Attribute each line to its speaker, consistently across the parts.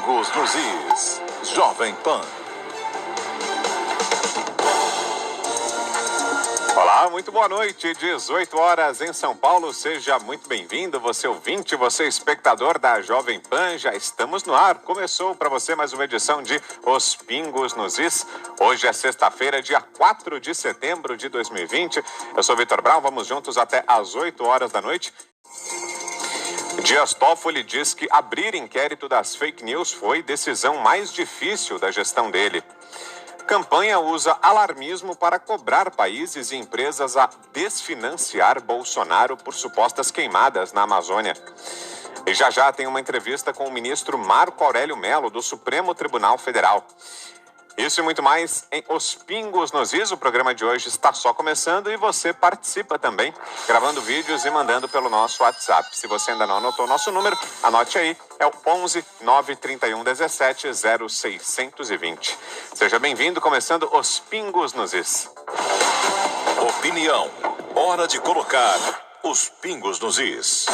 Speaker 1: Pingos nos Is. Jovem Pan.
Speaker 2: Olá, muito boa noite, 18 horas em São Paulo, seja muito bem-vindo, você ouvinte, você espectador da Jovem Pan, já estamos no ar, começou para você mais uma edição de Os Pingos nos Is, hoje é sexta-feira, dia 4 de setembro de 2020, eu sou Vitor Brown, vamos juntos até às 8 horas da noite. Dias Toffoli diz que abrir inquérito das fake news foi decisão mais difícil da gestão dele. Campanha usa alarmismo para cobrar países e empresas a desfinanciar Bolsonaro por supostas queimadas na Amazônia. E já tem uma entrevista com o ministro Marco Aurélio Mello, do Supremo Tribunal Federal. Isso e muito mais em Os Pingos nos Is. O programa de hoje está só começando e você participa também, gravando vídeos e mandando pelo nosso WhatsApp. Se você ainda não anotou nosso número, anote aí, é o 11 931 17 0620. Seja bem-vindo, começando Os Pingos nos Is.
Speaker 1: Opinião. Hora de colocar os pingos nos is.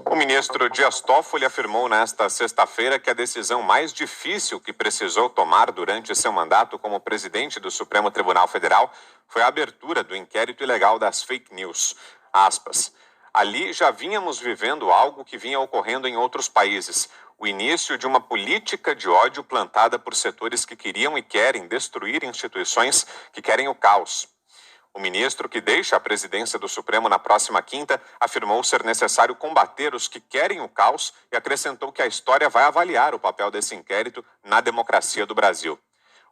Speaker 2: O ministro Dias Toffoli afirmou nesta sexta-feira que a decisão mais difícil que precisou tomar durante seu mandato como presidente do Supremo Tribunal Federal foi a abertura do inquérito ilegal das fake news. Aspas. Ali já vínhamos vivendo algo que vinha ocorrendo em outros países. O início de uma política de ódio plantada por setores que queriam e querem destruir instituições que querem o caos. O ministro, que deixa a presidência do Supremo na próxima quinta, afirmou ser necessário combater os que querem o caos e acrescentou que a história vai avaliar o papel desse inquérito na democracia do Brasil.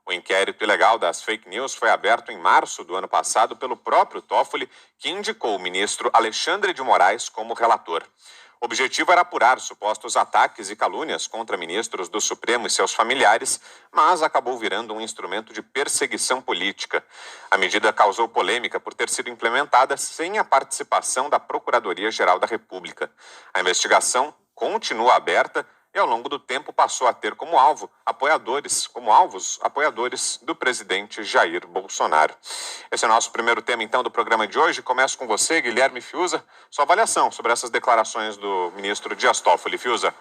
Speaker 2: O inquérito ilegal das fake news foi aberto em março do ano passado pelo próprio Toffoli, que indicou o ministro Alexandre de Moraes como relator. O objetivo era apurar supostos ataques e calúnias contra ministros do Supremo e seus familiares, mas acabou virando um instrumento de perseguição política. A medida causou polêmica por ter sido implementada sem a participação da Procuradoria-Geral da República. A investigação continua aberta e ao longo do tempo passou a ter como alvos apoiadores do presidente Jair Bolsonaro. Esse é o nosso primeiro tema, então, do programa de hoje. Começo com você, Guilherme Fiuza. Sua avaliação sobre essas declarações do ministro Dias Toffoli. Fiuza.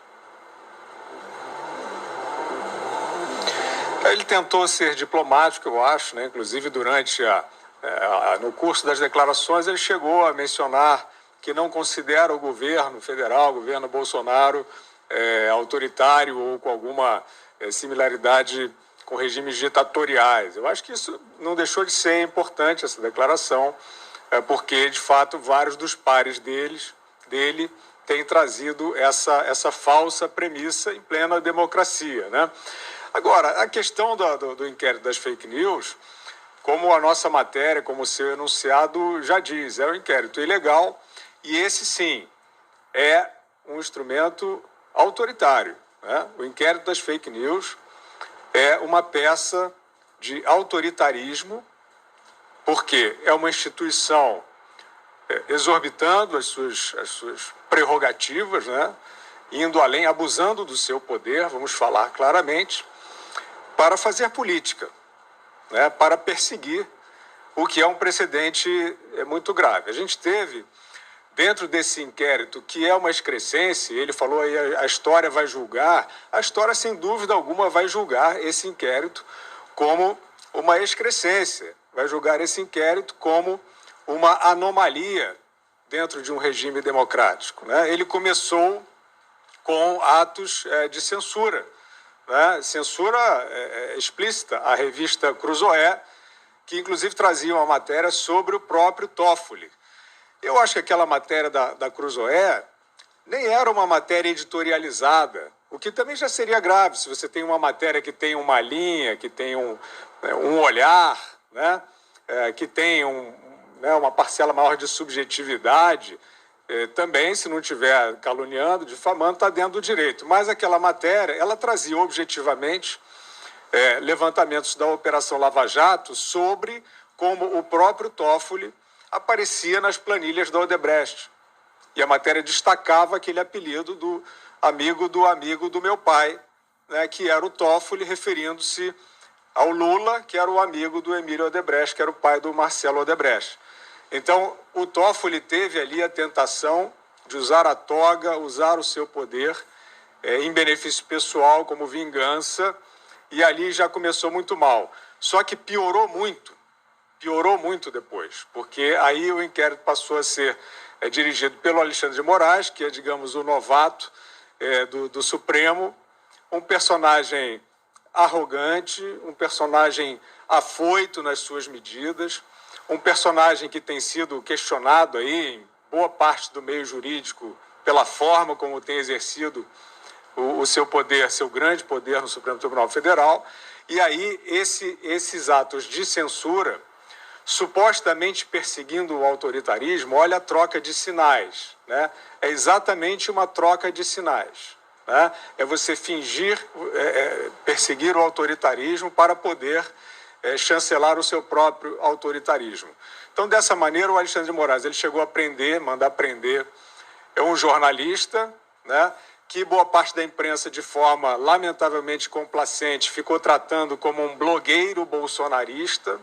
Speaker 3: Ele tentou ser diplomático, eu acho, né? Inclusive durante no curso das declarações ele chegou a mencionar que não considera o governo federal, o governo Bolsonaro, autoritário ou com alguma similaridade com regimes ditatoriais. Eu acho que isso não deixou de ser importante, essa declaração, porque, de fato, vários dos pares dele têm trazido essa falsa premissa em plena democracia, né? Agora, a questão do inquérito das fake news, como a nossa matéria, como o seu enunciado já diz, é um inquérito ilegal e esse, sim, é um instrumento autoritário, né? O inquérito das fake news é uma peça de autoritarismo, porque é uma instituição exorbitando as suas prerrogativas, né? Indo além, abusando do seu poder, vamos falar claramente, para fazer política, né? Para perseguir, o que é um precedente muito grave. A gente teve, dentro desse inquérito, que é uma excrescência, ele falou aí a história vai julgar, a história sem dúvida alguma vai julgar esse inquérito como uma excrescência, vai julgar esse inquérito como uma anomalia dentro de um regime democrático, né? Ele começou com atos de censura, né? Censura explícita. A revista Cruzoé, que inclusive trazia uma matéria sobre o próprio Toffoli. Eu acho que aquela matéria da Cruzoé nem era uma matéria editorializada, o que também já seria grave se você tem uma matéria que tem uma linha, que tem um olhar, né? Que tem uma parcela maior de subjetividade. Também, se não estiver caluniando, difamando, está dentro do direito. Mas aquela matéria, ela trazia objetivamente levantamentos da Operação Lava Jato sobre como o próprio Toffoli aparecia nas planilhas da Odebrecht. E a matéria destacava aquele apelido do amigo do meu pai, né, que era o Toffoli, referindo-se ao Lula, que era o amigo do Emílio Odebrecht, que era o pai do Marcelo Odebrecht. Então, o Toffoli teve ali a tentação de usar a toga, usar o seu poder em benefício pessoal, como vingança, e ali já começou muito mal. Só que piorou muito depois, porque aí o inquérito passou a ser dirigido pelo Alexandre de Moraes, que é, digamos, o novato do Supremo, um personagem arrogante, um personagem afoito nas suas medidas, um personagem que tem sido questionado aí em boa parte do meio jurídico pela forma como tem exercido o seu poder, seu grande poder no Supremo Tribunal Federal. E aí esses atos de censura, supostamente perseguindo o autoritarismo, olha a troca de sinais, né? É exatamente uma troca de sinais, né? É você fingir perseguir o autoritarismo para poder chancelar o seu próprio autoritarismo. Então, dessa maneira, o Alexandre de Moraes ele chegou a prender, mandar prender um jornalista, né, que boa parte da imprensa, de forma lamentavelmente complacente, ficou tratando como um blogueiro bolsonarista,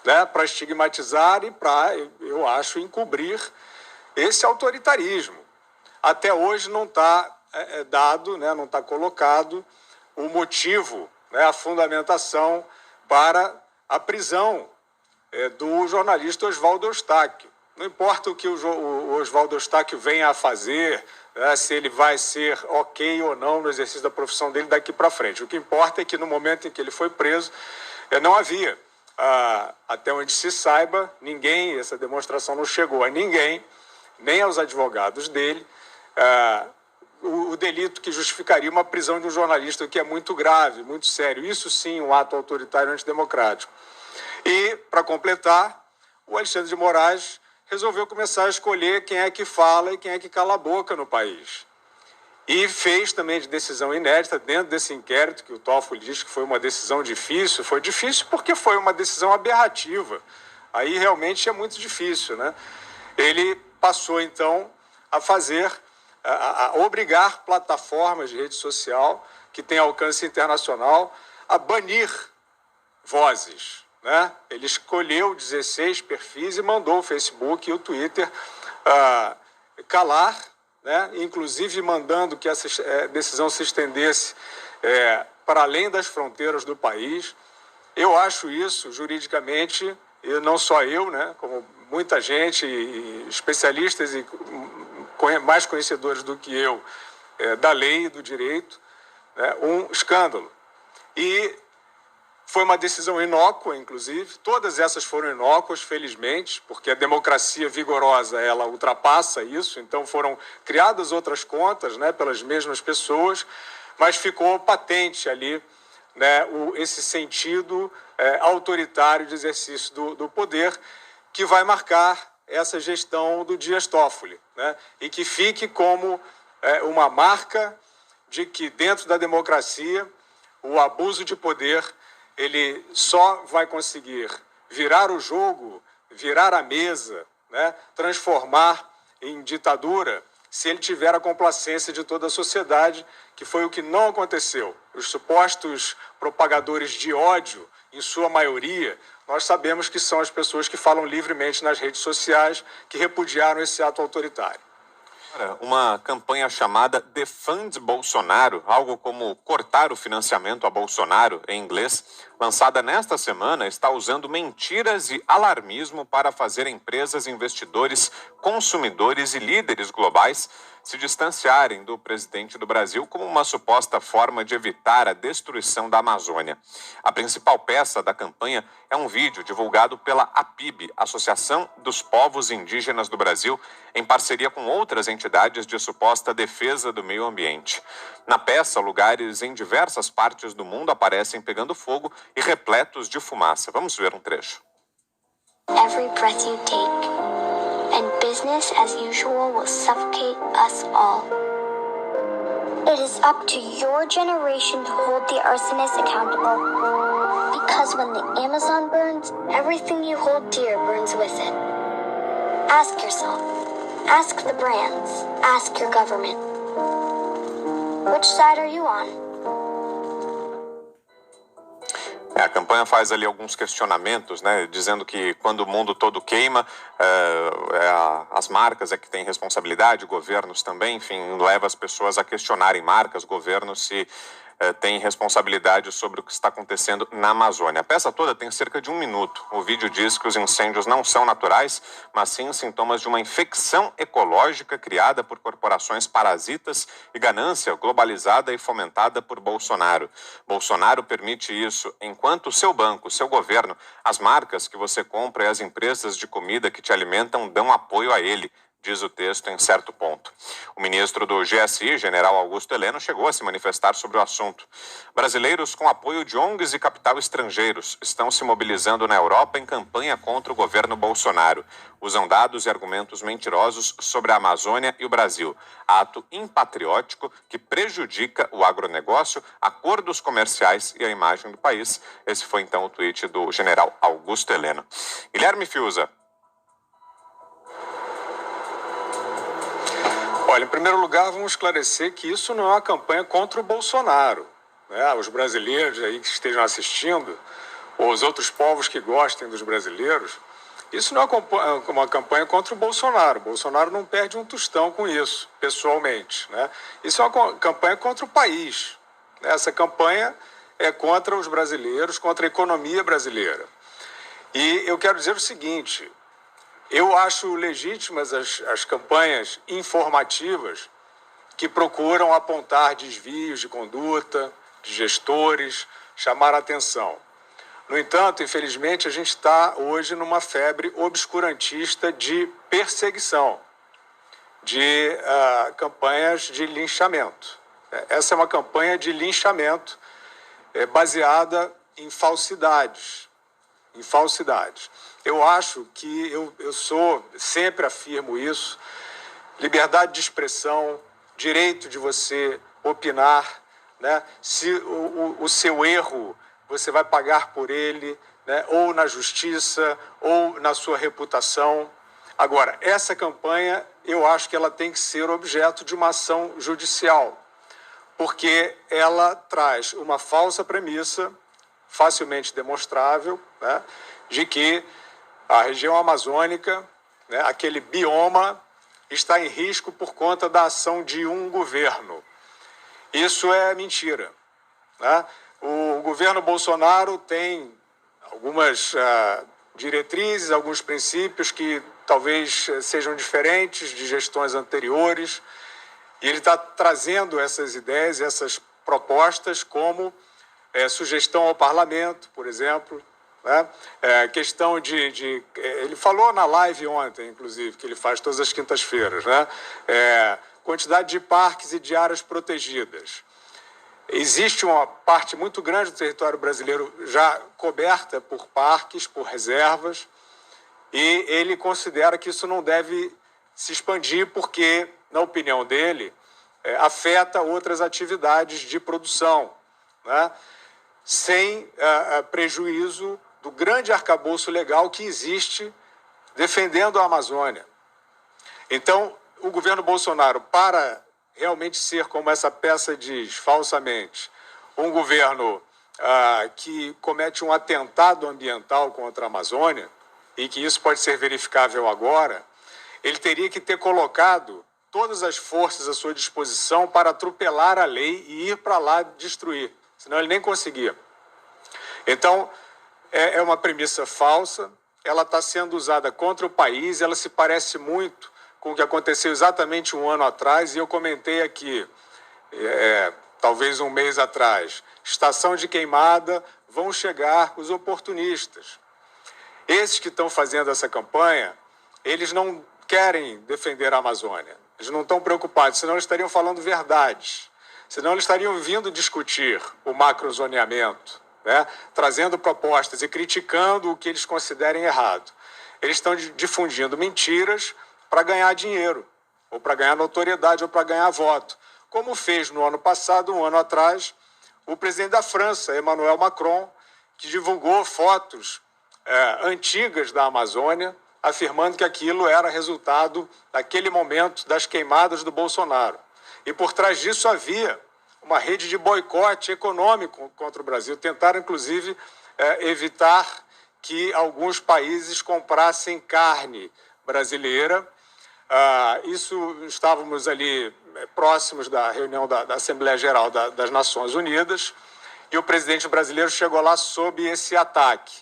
Speaker 3: né, para estigmatizar e para, eu acho, encobrir esse autoritarismo. Até hoje não está dado, né, não está colocado o motivo, né, a fundamentação para a prisão do jornalista Oswaldo Eustáquio. Não importa o que o Oswaldo Eustáquio venha a fazer, né, se ele vai ser ok ou não no exercício da profissão dele daqui para frente. O que importa é que no momento em que ele foi preso, não havia, até onde se saiba, ninguém, essa demonstração não chegou a ninguém, nem aos advogados dele, o delito que justificaria uma prisão de um jornalista, o que é muito grave, muito sério. Isso sim, um ato autoritário antidemocrático. E, para completar, o Alexandre de Moraes resolveu começar a escolher quem é que fala e quem é que cala a boca no país. E fez também de decisão inédita dentro desse inquérito, que o Toffoli diz que foi uma decisão difícil. Foi difícil porque foi uma decisão aberrativa. Aí realmente é muito difícil, né? Ele passou, então, a fazer, a obrigar plataformas de rede social que têm alcance internacional a banir vozes, né? Ele escolheu 16 perfis e mandou o Facebook e o Twitter calar, né? Inclusive mandando que essa decisão se estendesse para além das fronteiras do país. Eu acho isso, juridicamente, e não só eu, né? Como muita gente, e especialistas e mais conhecedores do que eu da lei e do direito, né? Um escândalo. E foi uma decisão inócua, inclusive. Todas essas foram inócuas, felizmente, porque a democracia vigorosa, ela ultrapassa isso. Então foram criadas outras contas, né, pelas mesmas pessoas, mas ficou patente ali, né, esse sentido autoritário de exercício do poder, que vai marcar essa gestão do Dias Toffoli, né, e que fique como uma marca de que dentro da democracia o abuso de poder ele só vai conseguir virar o jogo, virar a mesa, né, transformar em ditadura, se ele tiver a complacência de toda a sociedade, que foi o que não aconteceu. Os supostos propagadores de ódio, em sua maioria, nós sabemos que são as pessoas que falam livremente nas redes sociais, que repudiaram esse ato autoritário.
Speaker 2: Uma campanha chamada Defund Bolsonaro, algo como cortar o financiamento a Bolsonaro em inglês, lançada nesta semana, está usando mentiras e alarmismo para fazer empresas, investidores, consumidores e líderes globais se distanciarem do presidente do Brasil como uma suposta forma de evitar a destruição da Amazônia. A principal peça da campanha é um vídeo divulgado pela APIB, Associação dos Povos Indígenas do Brasil, em parceria com outras entidades de suposta defesa do meio ambiente. Na peça, lugares em diversas partes do mundo aparecem pegando fogo e repletos de fumaça. Vamos ver um trecho.
Speaker 4: Every breath you take, and business as usual will suffocate us all. It is up to your generation to hold the arsonists accountable. Because when the Amazon burns, everything you hold dear burns with it. Ask yourself, ask the brands, ask your government. Which side are you on?
Speaker 2: A campanha faz ali alguns questionamentos, né, dizendo que quando o mundo todo queima, as marcas é que têm responsabilidade, governos também, enfim, leva as pessoas a questionarem marcas, governos se têm responsabilidade sobre o que está acontecendo na Amazônia. A peça toda tem cerca de 1 minuto. O vídeo diz que os incêndios não são naturais, mas sim sintomas de uma infecção ecológica criada por corporações parasitas e ganância globalizada e fomentada por Bolsonaro. Bolsonaro permite isso enquanto o seu banco, o seu governo, as marcas que você compra e as empresas de comida que te alimentam dão apoio a ele, diz o texto em certo ponto. O ministro do GSI, general Augusto Heleno, chegou a se manifestar sobre o assunto. Brasileiros com apoio de ONGs e capital estrangeiros estão se mobilizando na Europa em campanha contra o governo Bolsonaro. Usam dados e argumentos mentirosos sobre a Amazônia e o Brasil. Ato impatriótico que prejudica o agronegócio, acordos comerciais e a imagem do país. Esse foi então o tweet do general Augusto Heleno. Guilherme Fiuza.
Speaker 3: Olha, em primeiro lugar, vamos esclarecer que isso não é uma campanha contra o Bolsonaro, né? Os brasileiros aí que estejam assistindo, ou os outros povos que gostem dos brasileiros, isso não é uma campanha contra o Bolsonaro. O Bolsonaro não perde um tostão com isso, pessoalmente, né? Isso é uma campanha contra o país. Essa campanha é contra os brasileiros, contra a economia brasileira. E eu quero dizer o seguinte: eu acho legítimas as campanhas informativas que procuram apontar desvios de conduta, de gestores, chamar a atenção. No entanto, infelizmente, a gente está hoje numa febre obscurantista de perseguição, de campanhas de linchamento. Essa é uma campanha de linchamento baseada em falsidades. Eu acho que eu sempre afirmo isso, liberdade de expressão, direito de você opinar, né? Se o seu erro, você vai pagar por ele, né? Ou na justiça, ou na sua reputação. Agora, essa campanha, eu acho que ela tem que ser objeto de uma ação judicial, porque ela traz uma falsa premissa, facilmente demonstrável, né? De que a região amazônica, né, aquele bioma, está em risco por conta da ação de um governo. Isso é mentira, né? O governo Bolsonaro tem algumas diretrizes, alguns princípios que talvez sejam diferentes de gestões anteriores, e ele está trazendo essas ideias, essas propostas como sugestão ao parlamento, por exemplo, né? Questão ele falou na live ontem, inclusive, que ele faz todas as quintas-feiras, né? Quantidade de parques e de áreas protegidas. Existe uma parte muito grande do território brasileiro já coberta por parques, por reservas, e ele considera que isso não deve se expandir porque, na opinião dele, afeta outras atividades de produção, né? Sem prejuízo do grande arcabouço legal que existe defendendo a Amazônia. Então, o governo Bolsonaro, para realmente ser, como essa peça diz, falsamente, um governo que comete um atentado ambiental contra a Amazônia, e que isso pode ser verificável agora, ele teria que ter colocado todas as forças à sua disposição para atropelar a lei e ir para lá destruir, senão ele nem conseguia. Então, é uma premissa falsa, ela está sendo usada contra o país, ela se parece muito com o que aconteceu exatamente 1 ano atrás, e eu comentei aqui, talvez 1 mês atrás, estação de queimada, vão chegar os oportunistas. Esses que estão fazendo essa campanha, eles não querem defender a Amazônia, eles não estão preocupados, senão eles estariam falando verdades, senão eles estariam vindo discutir o macrozoneamento, né? Trazendo propostas e criticando o que eles considerem errado. Eles estão difundindo mentiras para ganhar dinheiro, ou para ganhar notoriedade, ou para ganhar voto. Como fez no ano passado, 1 ano atrás, o presidente da França, Emmanuel Macron, que divulgou fotos antigas da Amazônia, afirmando que aquilo era resultado, naquele momento, das queimadas do Bolsonaro. E por trás disso havia uma rede de boicote econômico contra o Brasil. Tentaram, inclusive, evitar que alguns países comprassem carne brasileira. Estávamos ali próximos da reunião da Assembleia Geral das Nações Unidas, e o presidente brasileiro chegou lá sob esse ataque,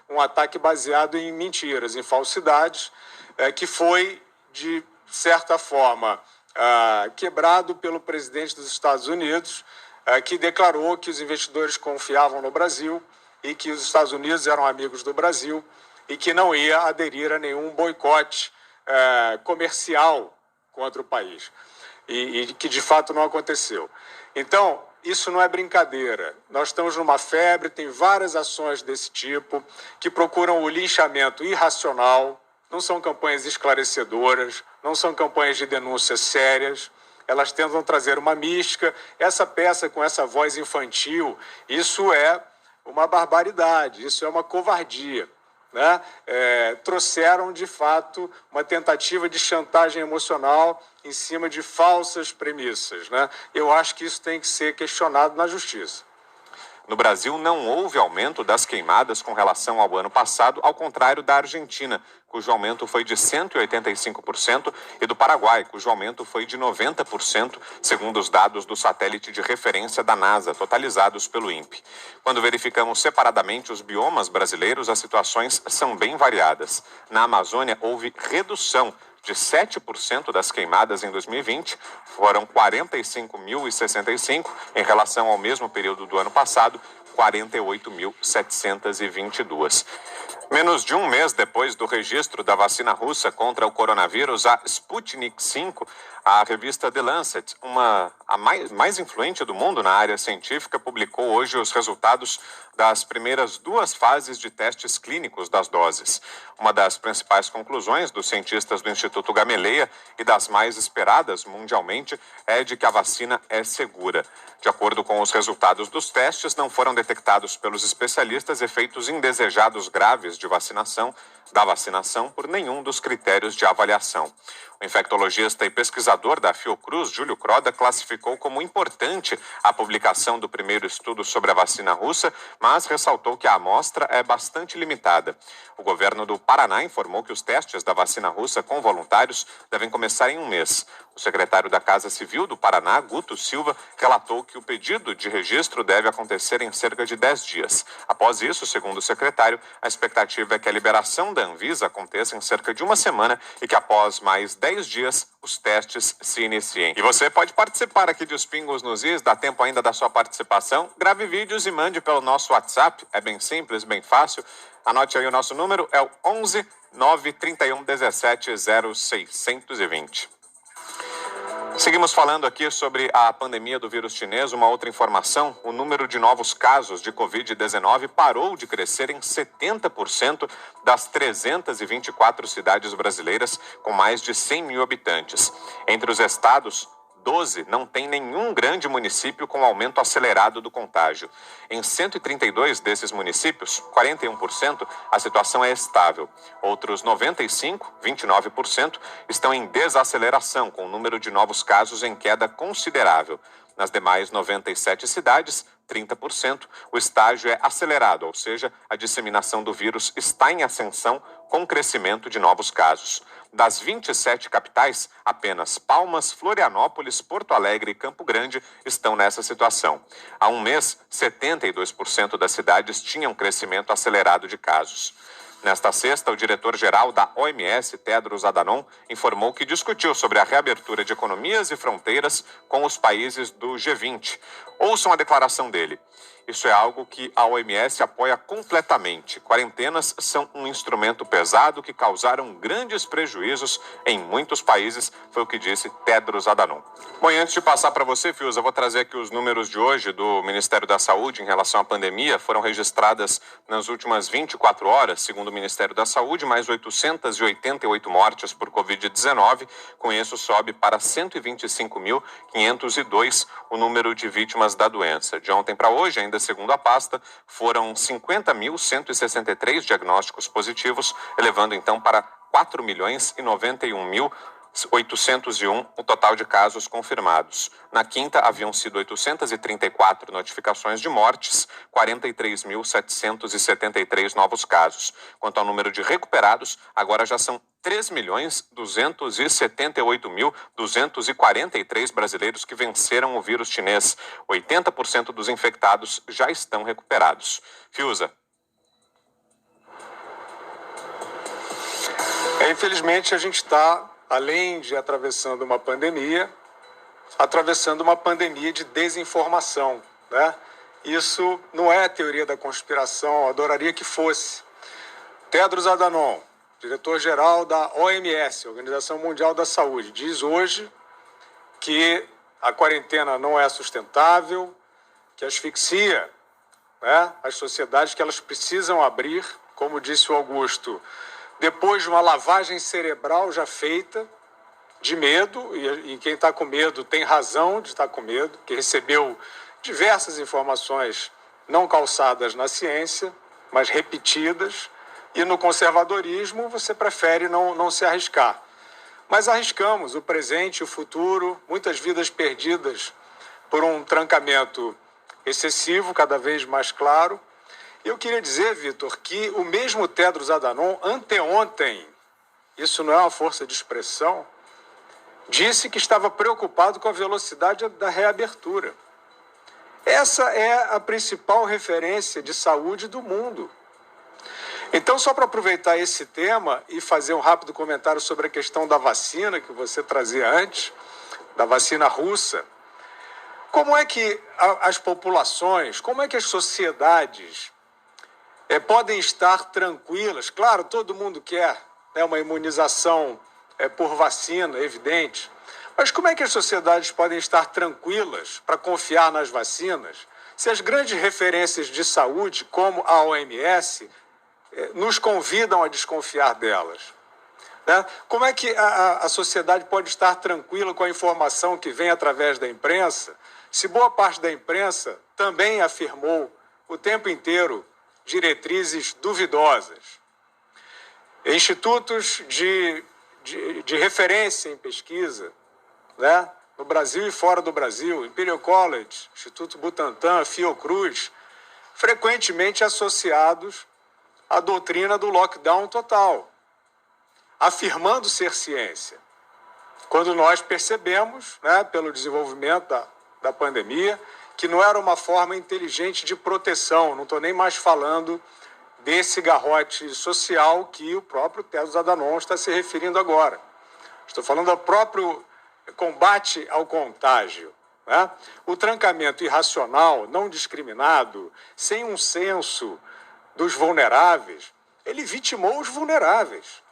Speaker 3: um ataque baseado em mentiras, em falsidades, que foi, de certa forma, quebrado pelo presidente dos Estados Unidos, que declarou que os investidores confiavam no Brasil e que os Estados Unidos eram amigos do Brasil e que não ia aderir a nenhum boicote comercial contra o país, e que de fato não aconteceu. Então, isso não é brincadeira. Nós estamos numa febre, tem várias ações desse tipo que procuram o linchamento irracional, não são campanhas esclarecedoras, não são campanhas de denúncias sérias, elas tentam trazer uma mística. Essa peça com essa voz infantil, isso é uma barbaridade, isso é uma covardia, né? Trouxeram, de fato, uma tentativa de chantagem emocional em cima de falsas premissas, né? Eu acho que isso tem que ser questionado na justiça.
Speaker 2: No Brasil, não houve aumento das queimadas com relação ao ano passado, ao contrário da Argentina, cujo aumento foi de 185%, e do Paraguai, cujo aumento foi de 90%, segundo os dados do satélite de referência da NASA, totalizados pelo INPE. Quando verificamos separadamente os biomas brasileiros, as situações são bem variadas. Na Amazônia, houve redução de 7% das queimadas em 2020, foram 45.065, em relação ao mesmo período do ano passado, 48.722. Menos de um mês depois do registro da vacina russa contra o coronavírus, a Sputnik V, a revista The Lancet, a mais influente do mundo na área científica, publicou hoje os resultados das primeiras 2 fases de testes clínicos das doses. Uma das principais conclusões dos cientistas do Instituto Gamaleya e das mais esperadas mundialmente é de que a vacina é segura. De acordo com os resultados dos testes, não foram detectados pelos especialistas efeitos indesejados graves da vacinação por nenhum dos critérios de avaliação. O infectologista e pesquisador da Fiocruz, Júlio Croda, classificou como importante a publicação do primeiro estudo sobre a vacina russa, mas ressaltou que a amostra é bastante limitada. O governo do Paraná informou que os testes da vacina russa com voluntários devem começar em um mês. O secretário da Casa Civil do Paraná, Guto Silva, relatou que o pedido de registro deve acontecer em cerca de 10 dias. Após isso, segundo o secretário, a expectativa é que a liberação da Anvisa aconteça em cerca de uma semana e que após mais 10 dias os testes se iniciem. E você pode participar aqui de Os Pingos nos Is, dá tempo ainda da sua participação. Grave vídeos e mande pelo nosso WhatsApp, é bem simples, bem fácil. Anote aí o nosso número, é o 11 931 17 0620. Seguimos falando aqui sobre a pandemia do vírus chinês. Uma outra informação: o número de novos casos de Covid-19 parou de crescer em 70% das 324 cidades brasileiras com mais de 100 mil habitantes. Entre os estados, 12 não tem nenhum grande município com aumento acelerado do contágio. Em 132 desses municípios, 41%, a situação é estável. Outros 95, 29%, estão em desaceleração, com o número de novos casos em queda considerável. Nas demais 97 cidades, 30%, o estágio é acelerado, ou seja, a disseminação do vírus está em ascensão com crescimento de novos casos. Das 27 capitais, apenas Palmas, Florianópolis, Porto Alegre e Campo Grande estão nessa situação. Há um mês, 72% das cidades tinham crescimento acelerado de casos. Nesta sexta, o diretor-geral da OMS, Tedros Adhanom, informou que discutiu sobre a reabertura de economias e fronteiras com os países do G20. Ouçam a declaração dele. Isso é algo que a OMS apoia completamente. Quarentenas são um instrumento pesado que causaram grandes prejuízos em muitos países, foi o que disse Tedros Adhanom. Bom, e antes de passar para você, Fios, eu vou trazer aqui os números de hoje do Ministério da Saúde em relação à pandemia. Foram registradas nas últimas 24 horas, segundo o Ministério da Saúde, mais 888 mortes por Covid-19. Com isso, sobe para 125.502 o número de vítimas da doença. De ontem para hoje, ainda segundo a pasta, foram 50.163 diagnósticos positivos, elevando então para 4.091.100 801 o total de casos confirmados. Na quinta, haviam sido 834 notificações de mortes, 43.773 novos casos. Quanto ao número de recuperados, agora já são 3.278.243 brasileiros que venceram o vírus chinês. 80% dos infectados já estão recuperados. Fiuza.
Speaker 3: Infelizmente, a gente está, além de atravessando uma pandemia de desinformação, né? Isso não é teoria da conspiração, eu adoraria que fosse. Tedros Adhanom, diretor-geral da OMS, Organização Mundial da Saúde, diz hoje que a quarentena não é sustentável, que asfixia, né, as sociedades, que elas precisam abrir, como disse o Augusto, depois de uma lavagem cerebral já feita, de medo, e quem está com medo tem razão de estar com medo, que recebeu diversas informações não calçadas na ciência, mas repetidas, e no conservadorismo você prefere não se arriscar. Mas arriscamos o presente e o futuro, muitas vidas perdidas por um trancamento excessivo, cada vez mais claro. E eu queria dizer, Vitor, que o mesmo Tedros Adhanom, anteontem, isso não é uma força de expressão, disse que estava preocupado com a velocidade da reabertura. Essa é a principal referência de saúde do mundo. Então, só para aproveitar esse tema e fazer um rápido comentário sobre a questão da vacina que você trazia antes, da vacina russa, como é que as populações, como é que as sociedades podem estar tranquilas? Claro, todo mundo quer, né, uma imunização por vacina, evidente. Mas como é que as sociedades podem estar tranquilas para confiar nas vacinas se as grandes referências de saúde, como a OMS, nos convidam a desconfiar delas? Né? Como é que a sociedade pode estar tranquila com a informação que vem através da imprensa, se boa parte da imprensa também afirmou o tempo inteiro diretrizes duvidosas? Institutos de referência em pesquisa, né? No Brasil e fora do Brasil, Imperial College, Instituto Butantan, Fiocruz, frequentemente associados à doutrina do lockdown total, afirmando ser ciência. Quando nós percebemos, né, pelo desenvolvimento da pandemia, que não era uma forma inteligente de proteção, não estou nem mais falando desse garrote social que o próprio Tedros Adhanom está se referindo agora. Estou falando do próprio combate ao contágio, né? O trancamento irracional, não discriminado, sem um senso dos vulneráveis, ele vitimou os vulneráveis.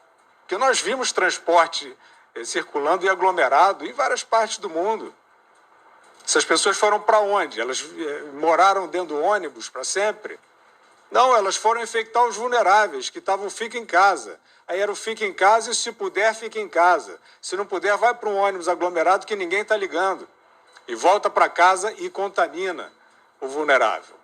Speaker 3: Porque nós vimos transporte circulando e aglomerado em várias partes do mundo. Essas pessoas foram para onde? Elas moraram dentro do ônibus para sempre? Não, elas foram infectar os vulneráveis, que estavam fica em casa. Aí era o fica em casa e se puder, fica em casa. Se não puder, vai para um ônibus aglomerado que ninguém está ligando. E volta para casa e contamina o vulnerável.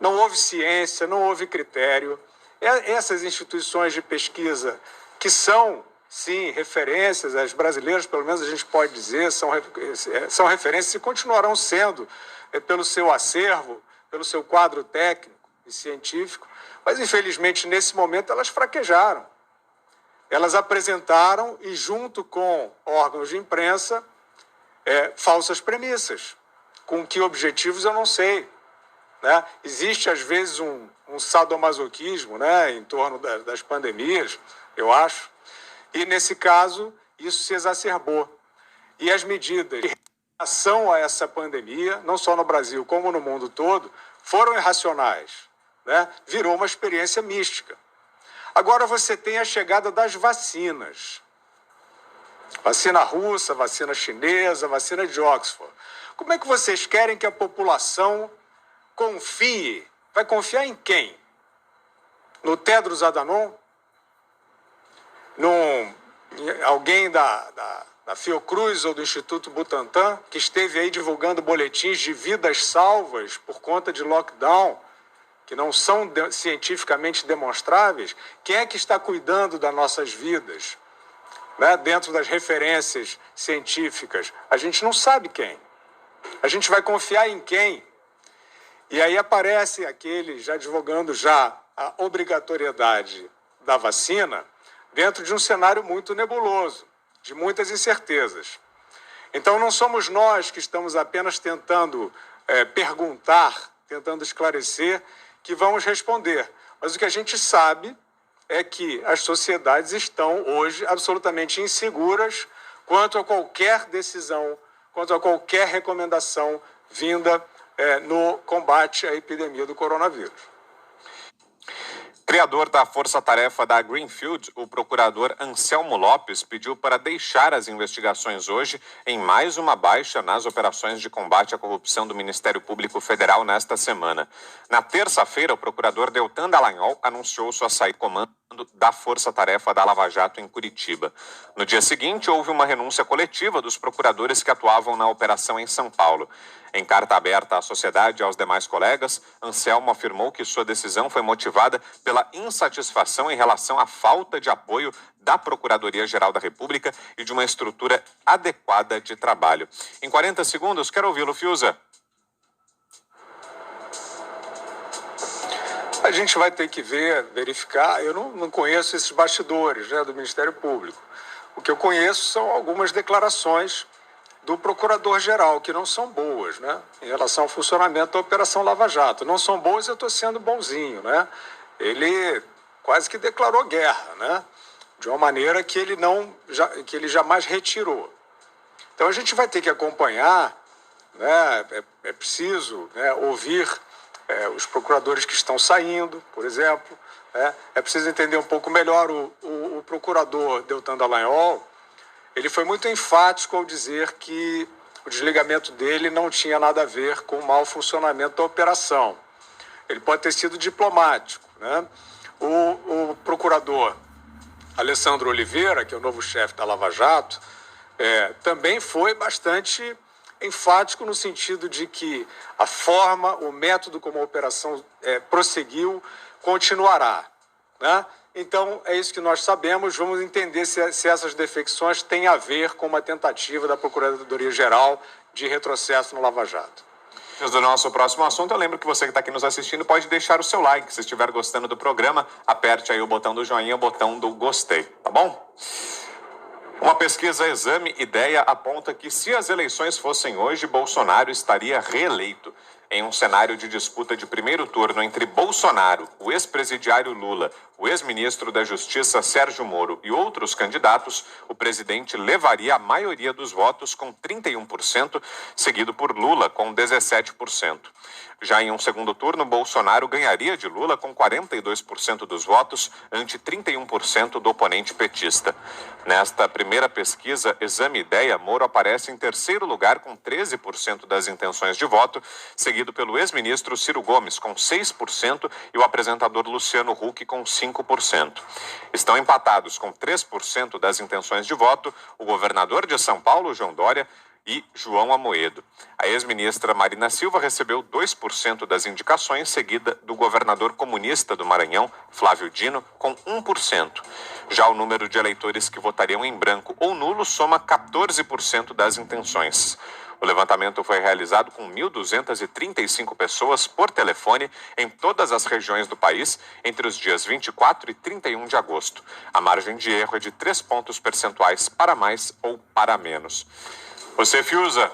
Speaker 3: Não houve ciência, não houve critério. Essas instituições de pesquisa que são, sim, referências, as brasileiras, pelo menos a gente pode dizer, são referências e continuarão sendo pelo seu acervo, pelo seu quadro técnico e científico, mas infelizmente nesse momento elas fraquejaram. Elas apresentaram, e junto com órgãos de imprensa, falsas premissas. Com que objetivos eu não sei, né? Existe às vezes um sadomasoquismo, né, em torno das pandemias, eu acho, e nesse caso isso se exacerbou. E as medidas de reação a essa pandemia, não só no Brasil como no mundo todo, foram irracionais, né? Virou uma experiência mística. Agora você tem a chegada das vacinas. Vacina russa, vacina chinesa, vacina de Oxford. Como é que vocês querem que a população confie? Vai confiar em quem? No Tedros Adhanom? Alguém da Fiocruz ou do Instituto Butantan, que esteve aí divulgando boletins de vidas salvas por conta de lockdown, que não são cientificamente demonstráveis? Quem é que está cuidando das nossas vidas? né, dentro das referências científicas, a gente não sabe quem. A gente vai confiar em quem? E aí aparece aquele já advogando já a obrigatoriedade da vacina dentro de um cenário muito nebuloso, de muitas incertezas. Então não somos nós que estamos apenas tentando perguntar, tentando esclarecer, que vamos responder. Mas o que a gente sabe é que as sociedades estão hoje absolutamente inseguras quanto a qualquer decisão, quanto a qualquer recomendação vinda no combate à epidemia do coronavírus.
Speaker 2: Criador da força-tarefa da Greenfield, o procurador Anselmo Lopes pediu para deixar as investigações hoje em mais uma baixa nas operações de combate à corrupção do Ministério Público Federal nesta semana. Na terça-feira, o procurador Deltan Dallagnol anunciou sua saída do comando da força-tarefa da Lava Jato em Curitiba. No dia seguinte, houve uma renúncia coletiva dos procuradores que atuavam na operação em São Paulo. Em carta aberta à sociedade e aos demais colegas, Anselmo afirmou que sua decisão foi motivada pela insatisfação em relação à falta de apoio da Procuradoria-Geral da República e de uma estrutura adequada de trabalho. Em 40 segundos, quero ouvi-lo, Fiuza.
Speaker 3: A gente vai ter que verificar. Eu não conheço esses bastidores, né, do Ministério Público. O que eu conheço são algumas declarações do Procurador-Geral, que não são boas, né, em relação ao funcionamento da Operação Lava Jato. Não são boas, eu estou sendo bonzinho, né? Ele quase que declarou guerra, né, de uma maneira que ele jamais retirou. Então a gente vai ter que acompanhar, né, é preciso, né, ouvir os procuradores que estão saindo, por exemplo. É preciso entender um pouco melhor o procurador Deltan Dallagnol. Ele foi muito enfático ao dizer que o desligamento dele não tinha nada a ver com o mau funcionamento da operação. Ele pode ter sido diplomático, né? O procurador Alessandro Oliveira, que é o novo chefe da Lava Jato, também foi bastante enfático no sentido de que a forma, o método como a operação prosseguiu, continuará, né? Então, é isso que nós sabemos. Vamos entender se essas defecções têm a ver com uma tentativa da Procuradoria-Geral de retrocesso no Lava Jato.
Speaker 2: Antes do nosso próximo assunto, eu lembro que você que está aqui nos assistindo pode deixar o seu like. Se estiver gostando do programa, aperte aí o botão do joinha, o botão do gostei, tá bom? Uma pesquisa Exame Ideia aponta que se as eleições fossem hoje, Bolsonaro estaria reeleito. Em um cenário de disputa de primeiro turno entre Bolsonaro, o ex-presidiário Lula, o ex-ministro da Justiça Sérgio Moro e outros candidatos, o presidente levaria a maioria dos votos com 31%, seguido por Lula com 17%. Já em um segundo turno, Bolsonaro ganharia de Lula com 42% dos votos, ante 31% do oponente petista. Nesta primeira pesquisa, Exame Ideia, Moro aparece em terceiro lugar com 13% das intenções de voto, seguido pelo ex-ministro Ciro Gomes com 6% e o apresentador Luciano Huck com 5%. Estão empatados com 3% das intenções de voto o governador de São Paulo, João Dória, e João Amoedo. A ex-ministra Marina Silva recebeu 2% das indicações, seguida do governador comunista do Maranhão, Flávio Dino, com 1%. Já o número de eleitores que votariam em branco ou nulo soma 14% das intenções. O levantamento foi realizado com 1.235 pessoas por telefone em todas as regiões do país entre os dias 24 e 31 de agosto. A margem de erro é de 3 pontos percentuais para mais ou para menos. Você, Fiuza?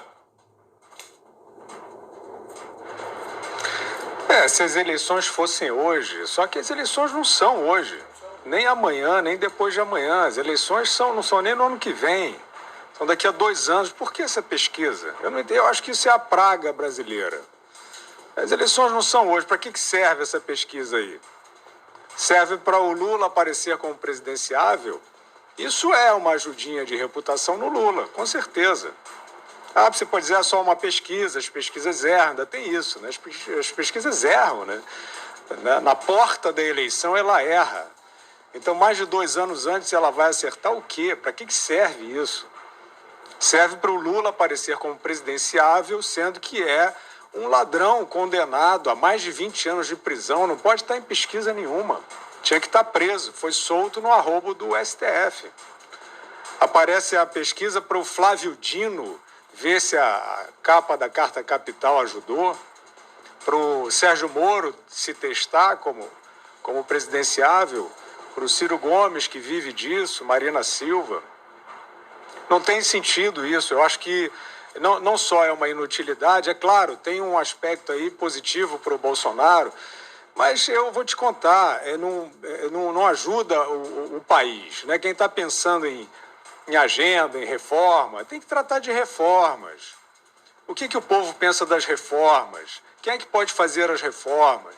Speaker 3: Se as eleições fossem hoje, só que as eleições não são hoje, nem amanhã, nem depois de amanhã. As eleições não são nem no ano que vem, são daqui a 2 anos. Por que essa pesquisa? Eu não entendo, eu acho que isso é a praga brasileira. As eleições não são hoje. Para que serve essa pesquisa aí? Serve para o Lula aparecer como presidenciável? Isso é uma ajudinha de reputação no Lula, com certeza. Você pode dizer, é só uma pesquisa, as pesquisas erram, ainda tem isso, né? As pesquisas erram, né? Na porta da eleição ela erra. Então, mais de 2 anos antes ela vai acertar o quê? Para que serve isso? Serve para o Lula aparecer como presidenciável, sendo que é um ladrão condenado a mais de 20 anos de prisão, não pode estar em pesquisa nenhuma. Tinha que estar preso, foi solto no arrobo do STF. Aparece a pesquisa para o Flávio Dino, ver se a capa da Carta Capital ajudou, para o Sérgio Moro se testar como presidenciável, para o Ciro Gomes, que vive disso, Marina Silva. Não tem sentido isso. Eu acho que não só é uma inutilidade, é claro, tem um aspecto aí positivo para o Bolsonaro, mas eu vou te contar, não ajuda o país, né? Quem está pensando em agenda, em reforma, tem que tratar de reformas. O que o povo pensa das reformas? Quem é que pode fazer as reformas?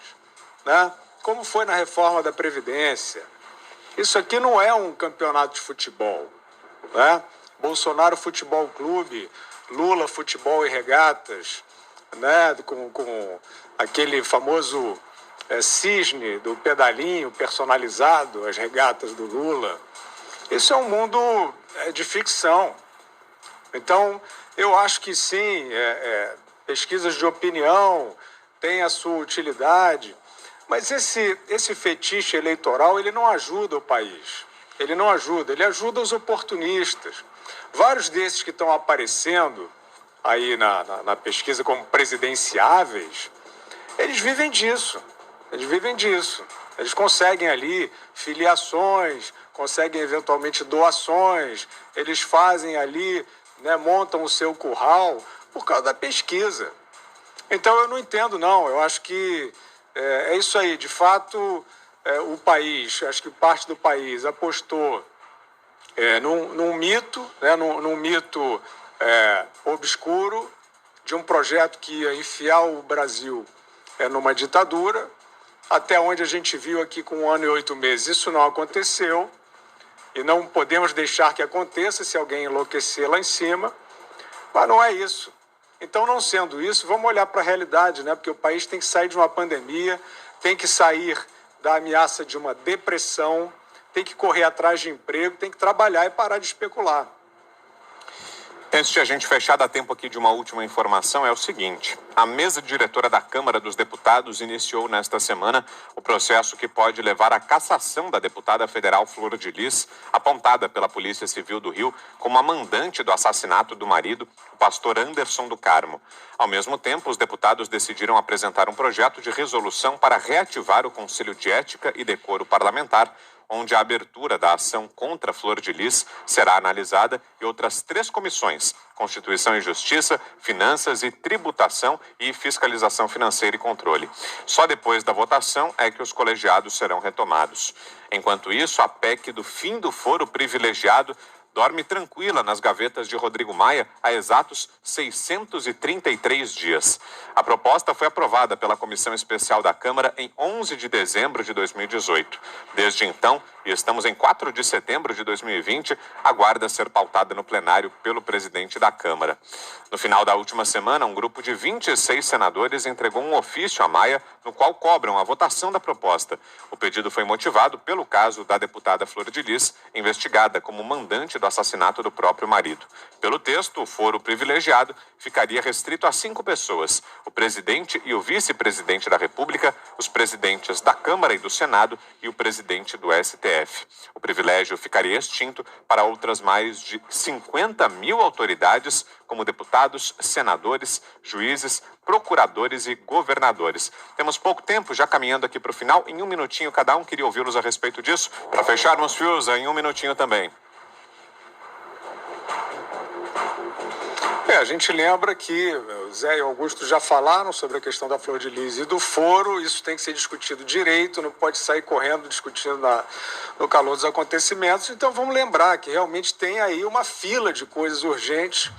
Speaker 3: Né? Como foi na reforma da Previdência? Isso aqui não é um campeonato de futebol. Né? Bolsonaro Futebol Clube, Lula Futebol e Regatas, né? com aquele famoso cisne do pedalinho personalizado, as regatas do Lula. Isso é um mundo de ficção. Então, eu acho que sim, pesquisas de opinião têm a sua utilidade, mas esse fetiche eleitoral, ele não ajuda o país. Ele não ajuda, ele ajuda os oportunistas. Vários desses que estão aparecendo aí na pesquisa como presidenciáveis, eles vivem disso. Eles conseguem ali filiações, conseguem eventualmente doações, eles fazem ali, né, montam o seu curral por causa da pesquisa. Então eu não entendo, não. Eu acho que é isso aí. De fato, o país, acho que parte do país apostou num mito, né, num mito obscuro de um projeto que ia enfiar o Brasil numa ditadura. Até onde a gente viu aqui com 1 ano e 8 meses, isso não aconteceu. E não podemos deixar que aconteça se alguém enlouquecer lá em cima. Mas não é isso. Então, não sendo isso, vamos olhar para a realidade, né? Porque o país tem que sair de uma pandemia, tem que sair da ameaça de uma depressão, tem que correr atrás de emprego, tem que trabalhar e parar de especular.
Speaker 2: Antes de a gente fechar, dá tempo aqui de uma última informação, é o seguinte: a mesa diretora da Câmara dos Deputados iniciou nesta semana o processo que pode levar à cassação da deputada federal Flor de Lis, apontada pela Polícia Civil do Rio como a mandante do assassinato do marido, o pastor Anderson do Carmo. Ao mesmo tempo, os deputados decidiram apresentar um projeto de resolução para reativar o Conselho de Ética e Decoro Parlamentar, onde a abertura da ação contra Flor de Lis será analisada e outras 3 comissões: Constituição e Justiça, Finanças e Tributação e Fiscalização Financeira e Controle. Só depois da votação é que os colegiados serão retomados. Enquanto isso, a PEC do fim do foro privilegiado dorme tranquila nas gavetas de Rodrigo Maia há exatos 633 dias. A proposta foi aprovada pela Comissão Especial da Câmara em 11 de dezembro de 2018. Desde então, e estamos em 4 de setembro de 2020, aguarda ser pautada no plenário pelo presidente da Câmara. No final da última semana, um grupo de 26 senadores entregou um ofício a Maia, no qual cobram a votação da proposta. O pedido foi motivado pelo caso da deputada Flor de Lis, investigada como mandante do assassinato do próprio marido. Pelo texto, o foro privilegiado ficaria restrito a 5 pessoas: o presidente e o vice-presidente da República, os presidentes da Câmara e do Senado e o presidente do STF. O privilégio ficaria extinto para outras mais de 50 mil autoridades, como deputados, senadores, juízes, procuradores e governadores. Temos pouco tempo, já caminhando aqui para o final. Em 1 minutinho cada um, queria ouvi-los a respeito disso. Para fecharmos, Fiuza, em 1 minutinho também.
Speaker 3: A gente lembra que o Zé e o Augusto já falaram sobre a questão da Flor de Lis e do foro. Isso tem que ser discutido direito, não pode sair correndo discutindo no calor dos acontecimentos. Então vamos lembrar que realmente tem aí uma fila de coisas urgentes,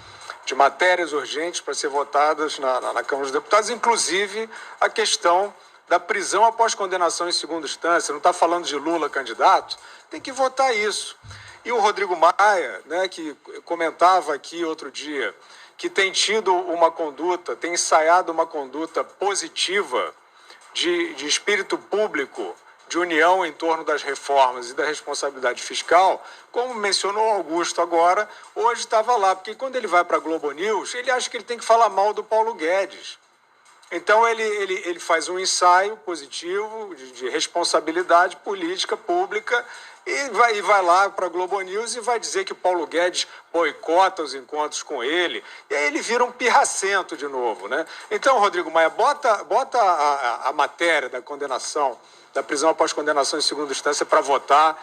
Speaker 3: de matérias urgentes para ser votadas na Câmara dos Deputados, inclusive a questão da prisão após condenação em segunda instância. Não está falando de Lula candidato, tem que votar isso. E o Rodrigo Maia, né, que comentava aqui outro dia, que tem tido uma conduta, tem ensaiado uma conduta positiva de espírito público, de união em torno das reformas e da responsabilidade fiscal, como mencionou Augusto agora, hoje estava lá, porque quando ele vai para a Globo News, ele acha que ele tem que falar mal do Paulo Guedes. Então ele faz um ensaio positivo de responsabilidade política pública e vai lá para a Globo News e vai dizer que Paulo Guedes boicota os encontros com ele. E aí ele vira um pirracento de novo, né? Então, Rodrigo Maia, bota a matéria da condenação, da prisão após condenação em segunda instância para votar.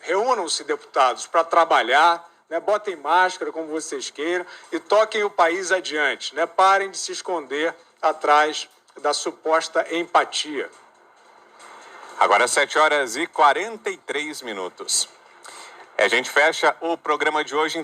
Speaker 3: Reúnam-se, deputados, para trabalhar, né? Botem máscara, como vocês queiram, e toquem o país adiante, né? Parem de se esconder atrás da suposta empatia.
Speaker 2: Agora 7h43. A gente fecha o programa de hoje